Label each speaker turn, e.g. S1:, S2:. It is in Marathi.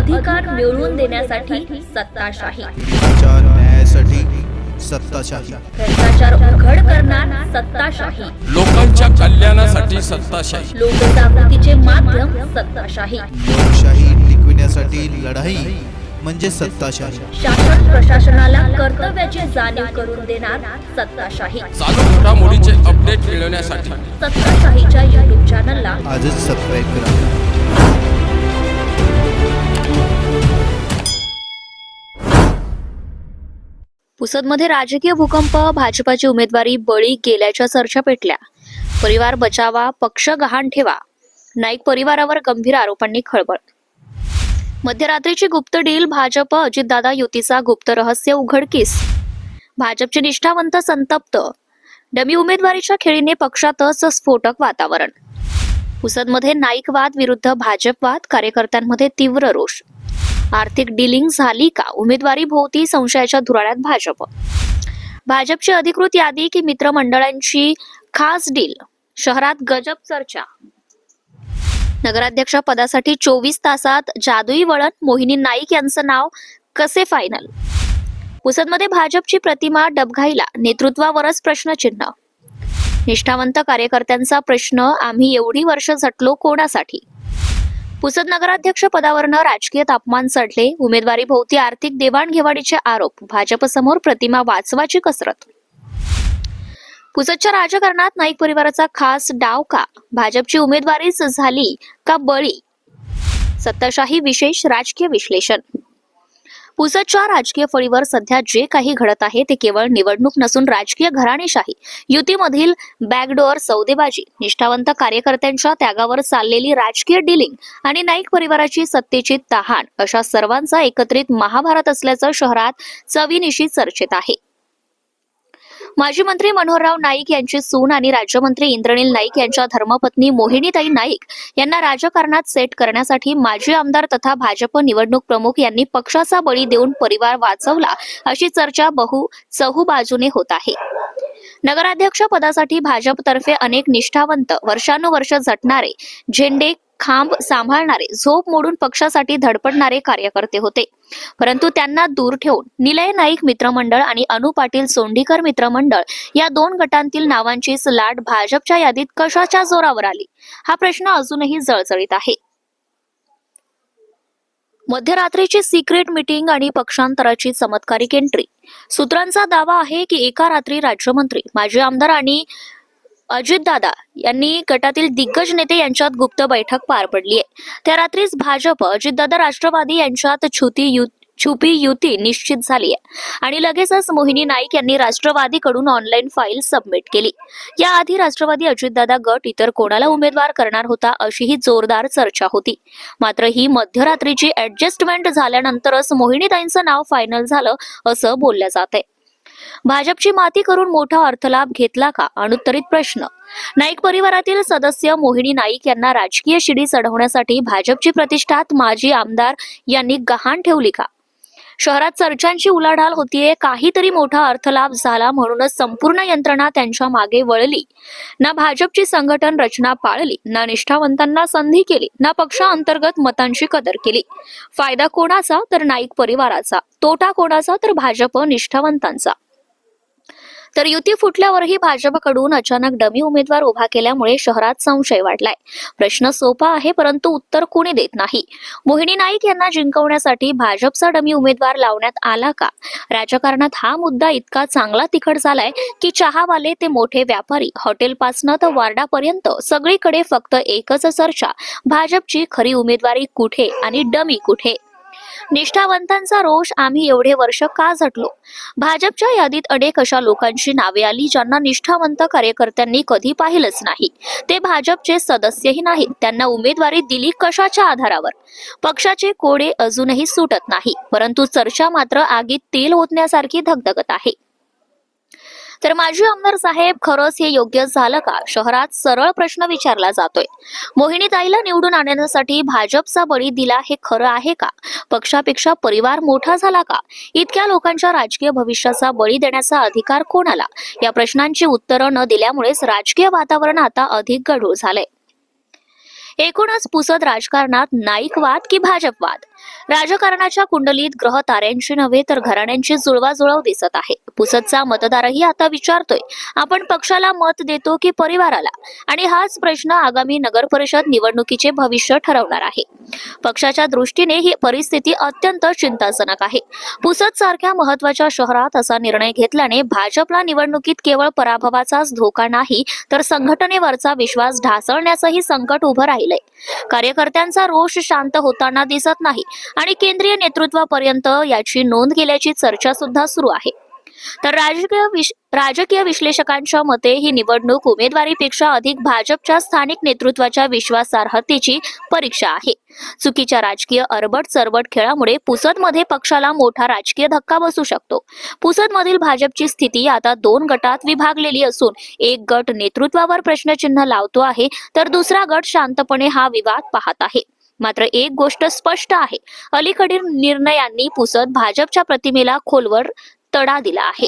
S1: अधिकार मिळवून देण्यासाठी सत्ताशाही,
S2: न्यायासाठी सत्ताशाही,
S1: भ्रष्टाचार उघड करणार सत्ताशाही,
S3: लोकांच्या कल्याणासाठी सत्ताशाही,
S1: लोकजागृतीचे माध्यम सत्ताशाही,
S2: लोकशाही टिकविण्यासाठी लढाई म्हणजे सत्ताशाही,
S1: शासन प्रशासनाला कर्तव्याची जाणीव करून देणार सत्ताशाही,
S3: चालू घडामोडीचे अपडेट मिळवण्यासाठी
S1: सत्ताशाहीच्या YouTube चॅनलला
S2: आजच सबस्क्राईब करा.
S1: पुसदमध्ये राजकीय भूकंप, भाजपाची उमेदवारी बळी गेल्याच्या चर्चा पेटल्या. परिवार बचावा, पक्ष गहाण ठेवा, नाईक परिवारावर गंभीर आरोपांनी खळबळ. मध्यरात्रीची गुप्त डील, भाजप अजितदादा युतीचा गुप्त रहस्य उघडकीस. भाजपचे निष्ठावंत संतप्त, डमी उमेदवारीच्या खेळीने पक्षातच स्फोटक वातावरण. पुसदमध्ये नाईकवाद विरुद्ध भाजपवाद, कार्यकर्त्यांमध्ये तीव्र रोष. आर्थिक डिलिंग झाली का? उमेदवारी भोवती संशयाच्या धुराळ्यात भाजप. भाजपची अधिकृत यादी की मित्रमंडळांची खास डील? शहरात गजब चर्चा. नगराध्यक्ष पदासाठी 24 तासात जादुई वळण, मोहिनी नाईक यांचं नाव कसे फायनल? पुसदमध्ये भाजपची प्रतिमा डबघाईला, नेतृत्वावरच प्रश्नचिन्ह. निष्ठावंत कार्यकर्त्यांचा प्रश्न, आम्ही एवढी वर्ष झटलो कोणासाठी? पुसद नगराध्यक्ष पदावरनं राजकीय तापमान चढले. उमेदवारी भोवती आर्थिक देवाणघेवाणीचे आरोप, भाजपसमोर प्रतिमा वाचवाची कसरत. पुसदच्या राजकारणात नाईक परिवाराचा खास डाव का? भाजपची उमेदवारीच झाली का बळी? सत्ताशाही विशेष राजकीय विश्लेषण. पुसदच्या राजकीय फळीवर सध्या जे काही घडत आहे ते केवळ निवडणूक नसून राजकीय घराणेशाही, युतीमधील बॅकडोअर सौदेबाजी, निष्ठावंत कार्यकर्त्यांच्या त्यागावर चाललेली राजकीय डिलिंग आणि नाईक परिवाराची सत्तेची तहान अशा सर्वांचा एकत्रित महाभारत असल्याचं शहरात चवीनिशी चर्चेत आहे. माजी मंत्री मनोहरराव नाईक यांची सून आणि राज्यमंत्री इंद्रनील नाईक यांच्या धर्मपत्नी मोहिनीताई नाईक यांना राजकारणात सेट करण्यासाठी माजी आमदार तथा भाजप निवडणूक प्रमुख यांनी पक्षाचा बळी देऊन परिवार वाचवला अशी चर्चा चहू बाजूने होत आहे. नगराध्यक्ष पदासाठी भाजपतर्फे अनेक निष्ठावंत, वर्षानुवर्ष झटणारे, झेंडे खांब सांभाळणारे, झोप मोडून पक्षासाठी धडपडणारे कार्यकर्ते होते. परंतु त्यांना दूर ठेवून निलय नाईक मित्रमंडळ आणि अनु पाटील सोंडीकर मित्रमंडळ या दोन गटांतील नावांचीच लाट भाजपच्या यादीत कशाच्या जोरावर आली? हा प्रश्न अजूनही जळजळीत आहे. मध्यरात्रीची सिक्रेट मीटिंग आणि पक्षांतराची चमत्कारिक एंट्री. सूत्रांचा दावा आहे की एका रात्री राज्यमंत्री, माजी आमदार आणि अजितदादा यांनी गटातील दिग्गज नेते यांच्यात गुप्त बैठक पार पडली आहे. त्या रात्रीच भाजप, अजितदादा, राष्ट्रवादी यांच्यात छुपी युती निश्चित झाली आहे आणि लगेचच मोहिनी नाईक यांनी राष्ट्रवादीकडून ऑनलाईन फाईल सबमिट केली. याआधी राष्ट्रवादी अजितदादा गट इतर कोणाला उमेदवार करणार होता अशीही जोरदार चर्चा होती. मात्र ही मध्यरात्रीची ऍडजस्टमेंट झाल्यानंतरच मोहिनीताईंचं नाव फायनल झालं असं बोललं जात आहे. भाजपची माती करून मोठा अर्थलाभ घेतला का? अनुत्तरित प्रश्न. नाईक परिवारातील सदस्य मोहिनी नाईक यांना राजकीय शिडी चढवण्यासाठी भाजपची प्रतिष्ठात माजी आमदार यांनी गहाण ठेवली का? शहरात चर्चांची उलाढाल होतीये. काहीतरी मोठा अर्थलाभ झाला म्हणूनच संपूर्ण यंत्रणा त्यांच्या मागे वळली. ना भाजपची संघटन रचना पाळली, ना निष्ठावंतांना संधी केली, ना पक्षांतर्गत मतांची कदर केली. फायदा कोणाचा? तर नाईक परिवाराचा. तोटा कोणाचा? तर भाजप निष्ठावंतांचा. तर युती फुटल्यावरही भाजपकडून अचानक डमी उमेदवार उभा केल्यामुळे शहरात संशय वाढलाय. प्रश्न सोपा आहे परंतु उत्तर कोणी देत नाही. मोहिनी नाईक यांना जिंकवण्यासाठी भाजपचा डमी उमेदवार लावण्यात आला का? राजकारणात हा मुद्दा इतका चांगला तिखट झालाय की चहावाले ते मोठे व्यापारी, हॉटेलपासनं तर वार्डापर्यंत सगळीकडे फक्त एकच चर्चा, भाजपची खरी उमेदवारी कुठे आणि डमी कुठे? निष्ठावंतांचा रोष, आम्ही एवढे वर्ष का झटलो? भाजपच्या यादीत अनेक अशा लोकांची नावे आली ज्यांना निष्ठावंत कार्यकर्त्यांनी कधी पाहिलंच नाही. ते भाजपचे सदस्यही नाहीत. त्यांना उमेदवारी दिली कशाच्या आधारावर? पक्षाचे कोडे अजूनही सुटत नाही, परंतु चर्चा मात्र आगीत तेल ओतण्यासारखी धगधगत आहे. तर माजी आमदार साहेब, खरंच हे योग्य झालं का? शहरात सरळ प्रश्न विचारला जातोय. मोहिनीताईला निवडून आणण्यासाठी भाजपचा बळी दिला हे खरं आहे का? पक्षापेक्षा परिवार मोठा झाला का? इतक्या लोकांच्या राजकीय भविष्याचा बळी देण्याचा अधिकार कोणाला? या प्रश्नांची उत्तरं न दिल्यामुळेच राजकीय वातावरण आता अधिक गढूळ झालंय. एकूणच पुसद राजकारणात नाईकवाद की भाजपवाद? राजकारणाच्या कुंडलीत ग्रह ताऱ्यांची नव्हे तर घराण्यांची जुळवाजुळव दिसत आहे. पुसदचा मतदारही आता विचारतोय, आपण पक्षाला मत देतो की परिवाराला? आणि हाच प्रश्न आगामी नगर परिषद निवडणुकीचे भविष्य ठरवणार आहे. पक्षाच्या दृष्टीने ही परिस्थिती अत्यंत चिंताजनक आहे. पुसद सारख्या महत्त्वाच्या शहरात असा निर्णय घेतल्याने भाजपला निवडणुकीत केवळ पराभवाचाच धोका नाही तर संघटनेवरचा विश्वास ढासळण्याचंही संकट उभं राहिलंय. कार्यकर्त्यांचा रोष शांत होताना दिसत नाही आणि केंद्रीय नेतृत्वापर्यंत याची नोंद गेल्याची चर्चा सुद्धा सुरू आहे. तर राजकीय विश्लेषकांच्या मते ही निवडणूक उमेदवारीपेक्षा अधिक भाजपच्या स्थानिक नेतृत्वाच्या विश्वासार्हतेची परीक्षा आहे. चुकीच्या राजकीय अरबट चरबट खेळामुळे पुसदमध्ये पक्षाला मोठा राजकीय धक्का बसू शकतो. पुसदमधील भाजपची स्थिती आता 2 गटात विभागलेली असून एक गट नेतृत्वावर प्रश्नचिन्ह लावतो आहे तर दुसरा गट शांतपणे हा विवाद पाहत आहे. मात्र एक गोष्ट स्पष्ट आहे, अलीकडील निर्णयांनी पुसद भाजपच्या प्रतिमेला खोलवर तडा दिला आहे.